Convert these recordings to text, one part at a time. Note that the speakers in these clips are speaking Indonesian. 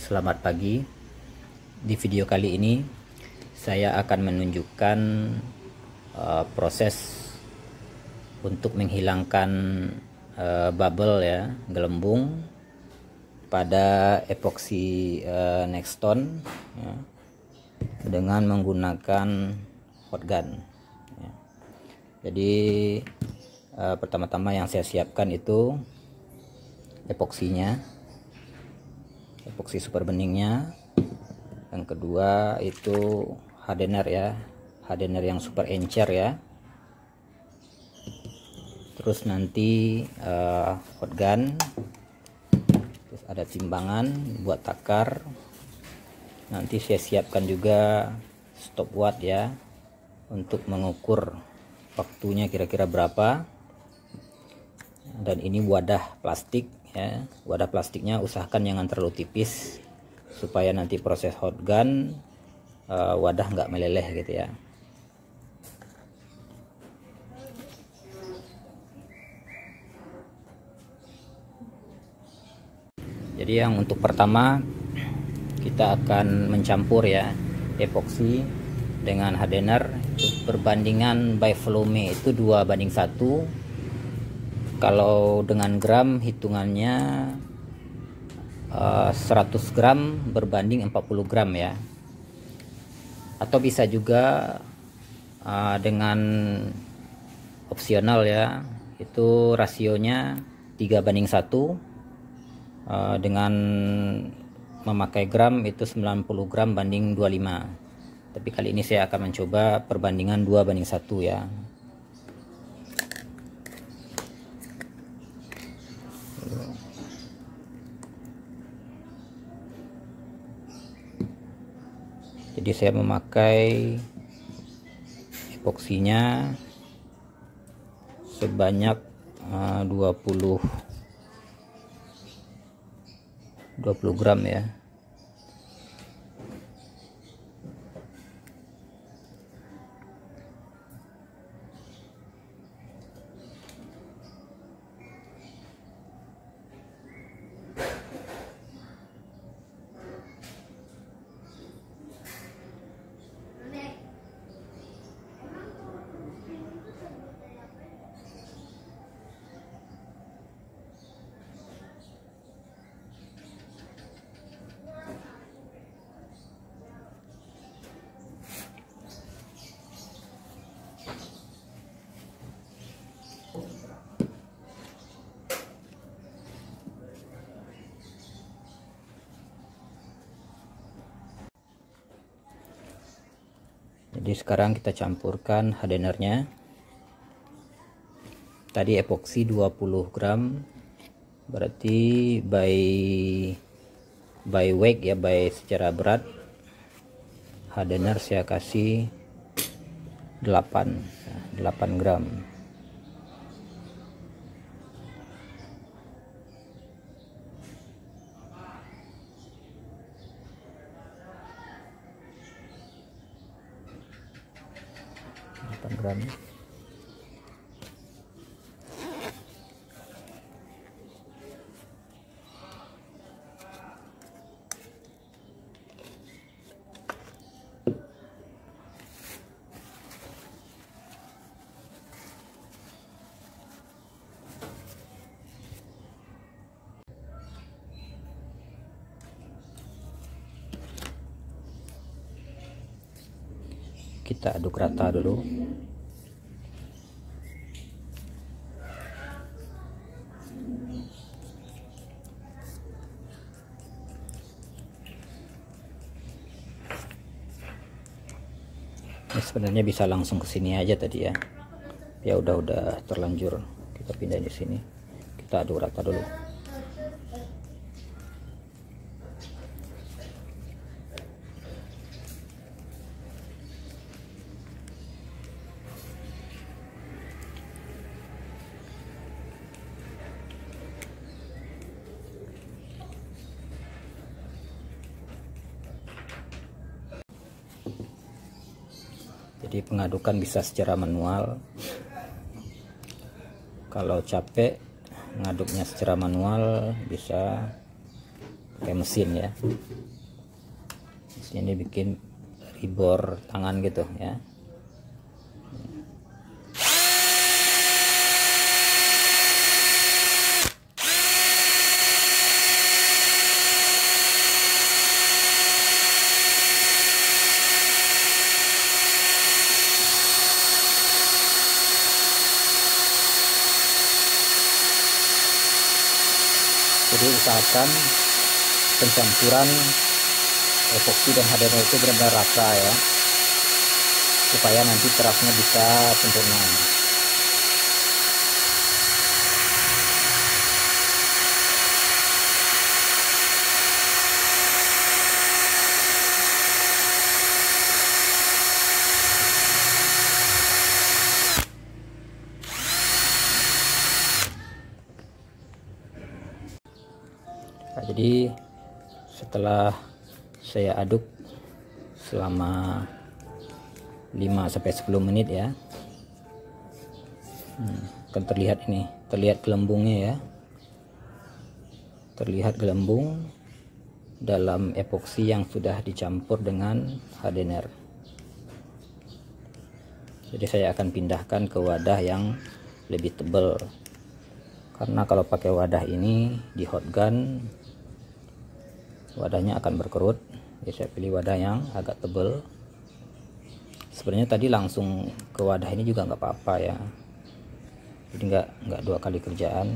Selamat pagi. Di video kali ini saya akan menunjukkan proses untuk menghilangkan bubble ya, gelembung pada epoxy Nextone ya, dengan menggunakan hot gun ya. Jadi pertama-tama yang saya siapkan itu epoksinya, epoksi super beningnya. Yang kedua itu hardener ya, hardener yang super encer ya. Terus nanti hot gun, terus ada timbangan buat takar. Nanti saya siapkan juga stopwatch ya, untuk mengukur waktunya kira-kira berapa. Dan ini wadah plastik ya, wadah plastiknya usahakan jangan terlalu tipis supaya nanti proses hot gun wadah nggak meleleh gitu ya. Jadi yang untuk pertama kita akan mencampur ya epoksi dengan hardener. Perbandingan by volume itu 2:1. Kalau dengan gram hitungannya 100 gram berbanding 40 gram ya. Atau bisa juga dengan opsional ya, itu rasionya 3:1. Dengan memakai gram itu 90 gram banding 25. Tapi kali ini saya akan mencoba perbandingan 2:1 ya. Jadi saya memakai epoksinya sebanyak 20 gram ya. Jadi sekarang kita campurkan hardenernya. Tadi epoksi 20 gram, berarti by weight ya, by secara berat. Hardener saya kasih 8 gram. Gram. Kita aduk rata dulu. Ini sebenarnya bisa langsung ke sini aja tadi ya. Ya udah terlanjur. Kita pindah di sini. Kita aduk rata dulu. Jadi pengadukan bisa secara manual. Kalau capek ngaduknya secara manual bisa pakai mesin ya. Mesin ini bikin ribor tangan gitu ya. Jadi usahakan pencampuran epoksi dan hardener itu benar-benar rata ya, supaya nanti terapnya bisa sempurna. Nah, jadi setelah saya aduk selama 5-10 menit ya, akan terlihat ini, terlihat gelembungnya ya, terlihat gelembung dalam epoksi yang sudah dicampur dengan hardener. Jadi saya akan pindahkan ke wadah yang lebih tebal, karena kalau pakai wadah ini di hot gun wadahnya akan berkerut. Jadi saya pilih wadah yang agak tebal. Sebenarnya tadi langsung ke wadah ini juga nggak apa-apa ya, jadi nggak 2 kali kerjaan.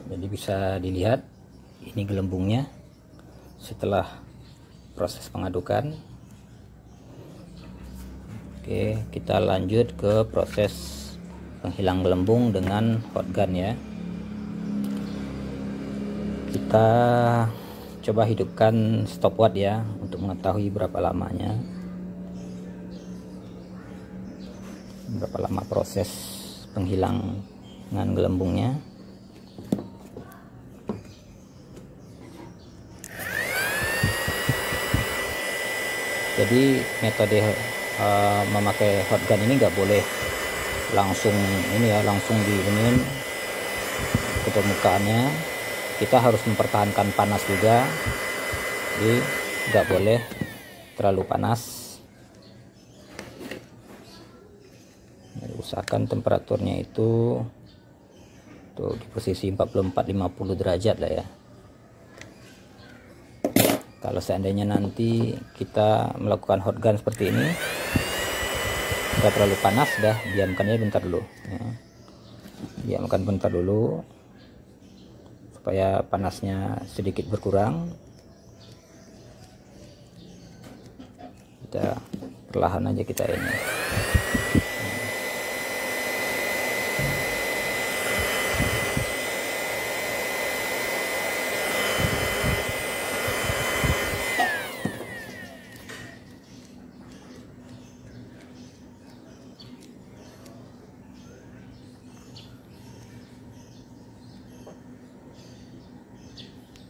Jadi bisa dilihat ini gelembungnya setelah proses pengadukan. Oke, kita lanjut ke proses penghilang gelembung dengan hot gun ya. Kita coba hidupkan stopwatch ya untuk mengetahui berapa lamanya, berapa lama proses penghilangan gelembungnya. Jadi metode memakai hot gun ini nggak boleh langsung ini ya, langsung diinin ke permukaannya. Kita harus mempertahankan panas juga, jadi nggak boleh terlalu panas. Jadi usahakan temperaturnya itu tuh di posisi 44-50 derajat lah ya. Kalau seandainya nanti kita melakukan hot gun seperti ini, tidak terlalu panas, dah diamkannya bentar dulu ya. Diamkan bentar dulu supaya panasnya sedikit berkurang. Kita perlahan aja kita ini.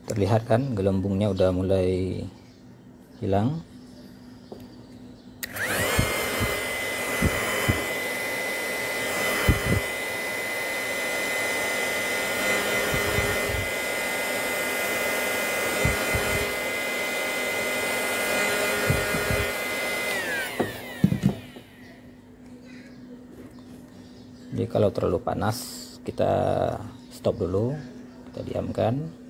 Terlihat kan gelembungnya udah mulai hilang. Jadi kalau terlalu panas kita stop dulu, kita diamkan.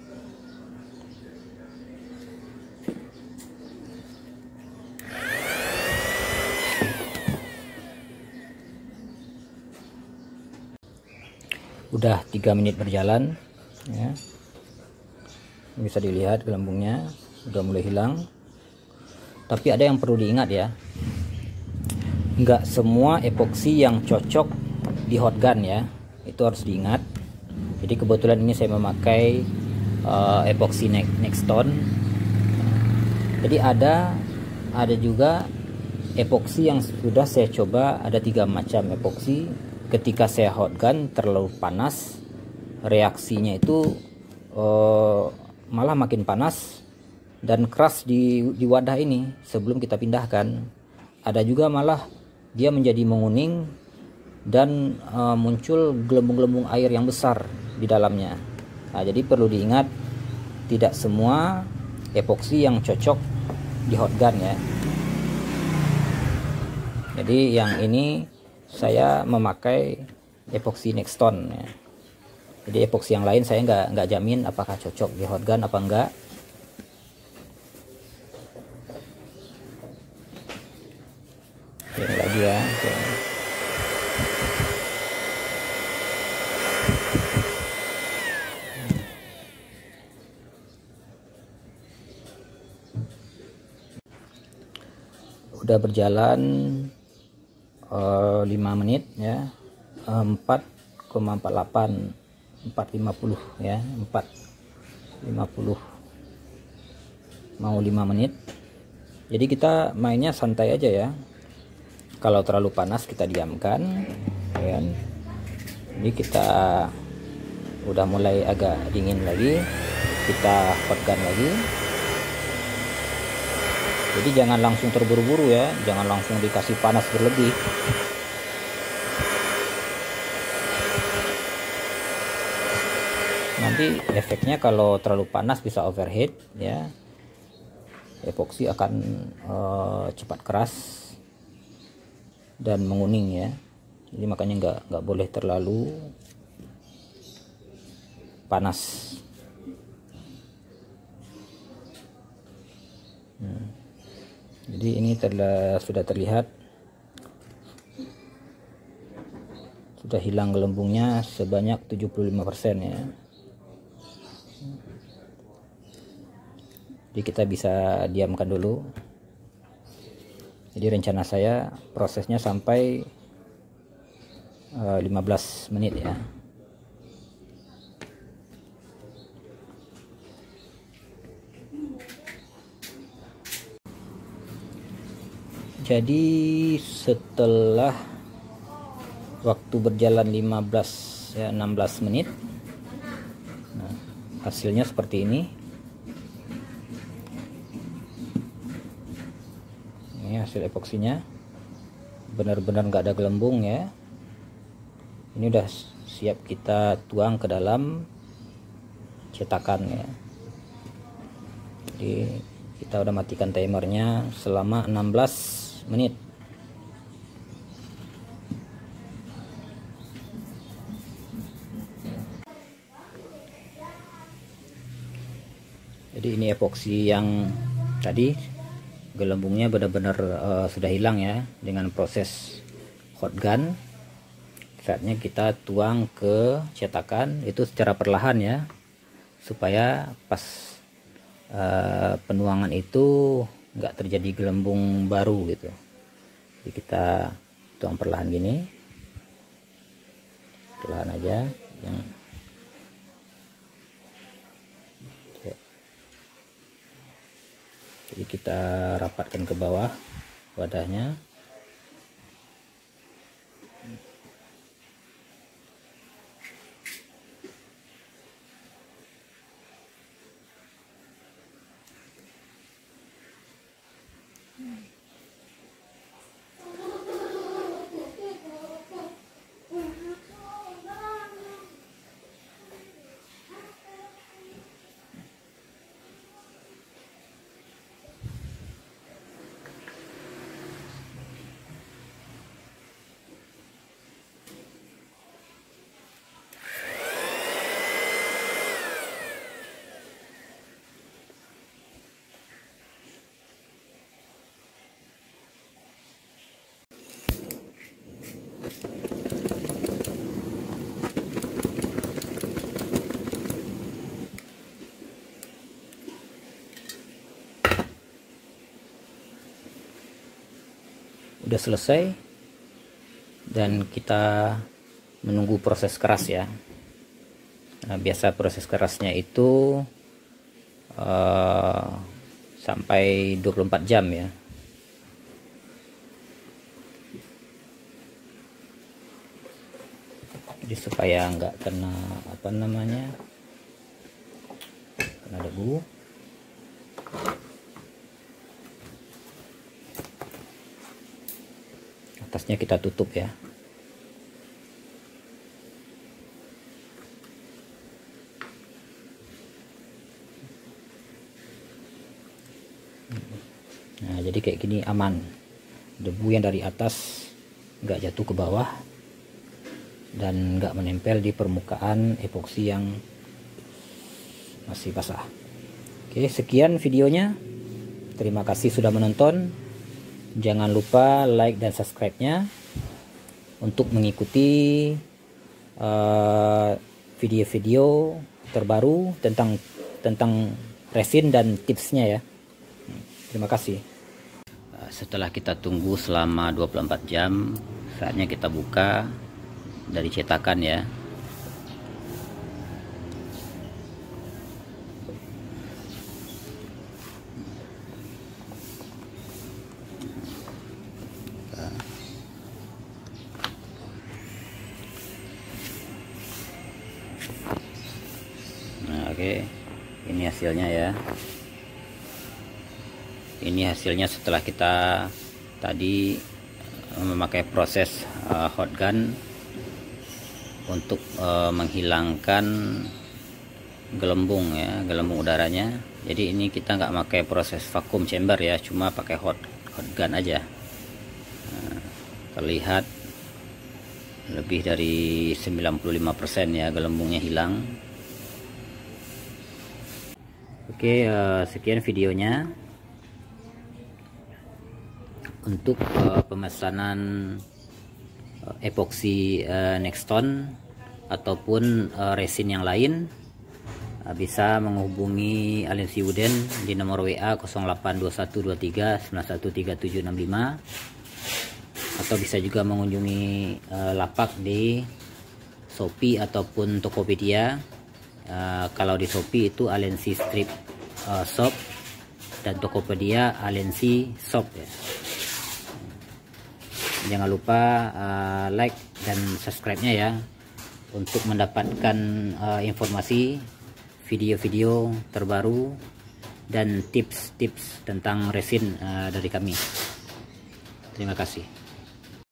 Udah 3 menit berjalan ya, bisa dilihat gelembungnya udah mulai hilang. Tapi ada yang perlu diingat ya, nggak semua epoksi yang cocok di hot gun ya, itu harus diingat. Jadi kebetulan ini saya memakai epoksi Nexton. Jadi ada ada juga epoksi yang sudah saya coba, ada 3 macam epoksi. Ketika saya hot gun terlalu panas, reaksinya itu malah makin panas dan keras di wadah ini sebelum kita pindahkan. Ada juga malah dia menjadi menguning dan muncul gelembung-gelembung air yang besar di dalamnya. Nah, jadi perlu diingat, tidak semua epoksi yang cocok di hot gun ya. Jadi yang ini saya memakai epoksi Nexton ya. Jadi epoksi yang lain saya nggak jamin apakah cocok di hot gun apa enggak. Oke, lagi ya. Oke. Udah berjalan 5 menit ya, 4,48, 450 ya, 450 mau 5 menit. Jadi kita mainnya santai aja ya. Kalau terlalu panas kita diamkan ya. Ini kita udah mulai agak dingin lagi, kita hotgun lagi. Jadi jangan langsung terburu-buru ya, jangan langsung dikasih panas berlebih. Nanti efeknya kalau terlalu panas bisa overheat ya, epoksi akan cepat keras dan menguning ya. Jadi makanya nggak boleh terlalu panas. Jadi ini sudah terlihat sudah hilang gelembungnya sebanyak 75% ya. Jadi kita bisa diamkan dulu. Jadi rencana saya prosesnya sampai 15 menit ya. Jadi setelah waktu berjalan 16 menit, nah, hasilnya seperti ini. Ini hasil epoksinya, benar-benar nggak ada gelembung ya. Ini udah siap kita tuang ke dalam cetakan ya. Jadi kita udah matikan timernya selama 16 menit. Jadi ini epoksi yang tadi gelembungnya benar-benar sudah hilang ya dengan proses hot gun. Saatnya kita tuang ke cetakan itu secara perlahan ya, supaya pas penuangan itu nggak terjadi gelembung baru gitu. Jadi kita tuang perlahan gini, perlahan aja yang jadi kita rapatkan ke bawah wadahnya. Udah selesai dan kita menunggu proses keras ya. Nah, biasa proses kerasnya itu sampai 24 jam ya. Jadi supaya nggak kena apa namanya, kena debu. Atasnya kita tutup ya. Nah, jadi kayak gini aman. Debu yang dari atas nggak jatuh ke bawah dan nggak menempel di permukaan epoksi yang masih basah. Oke, sekian videonya. Terima kasih sudah menonton. Jangan lupa like dan subscribe-nya untuk mengikuti video-video terbaru tentang resin dan tipsnya ya. Terima kasih. Setelah kita tunggu selama 24 jam, saatnya kita buka dari cetakan ya. Nah, oke. Ini hasilnya ya. Ini hasilnya setelah kita tadi memakai proses hot gun untuk menghilangkan gelembung ya, gelembung udaranya. Jadi ini kita nggak pakai proses vacuum chamber ya, cuma pakai hot gun aja. Nah, terlihat lebih dari 95% ya gelembungnya hilang. Oke, sekian videonya. Untuk pemesanan epoksi Nexton ataupun resin yang lain, bisa menghubungi Alensi Wooden di nomor WA 082123913765, atau bisa juga mengunjungi lapak di Shopee ataupun Tokopedia. Kalau di Shopee itu Alensi Strip Shop dan Tokopedia Alensi Shop ya. Jangan lupa like dan subscribe-nya ya untuk mendapatkan informasi video-video terbaru dan tips-tips tentang resin dari kami. Terima kasih.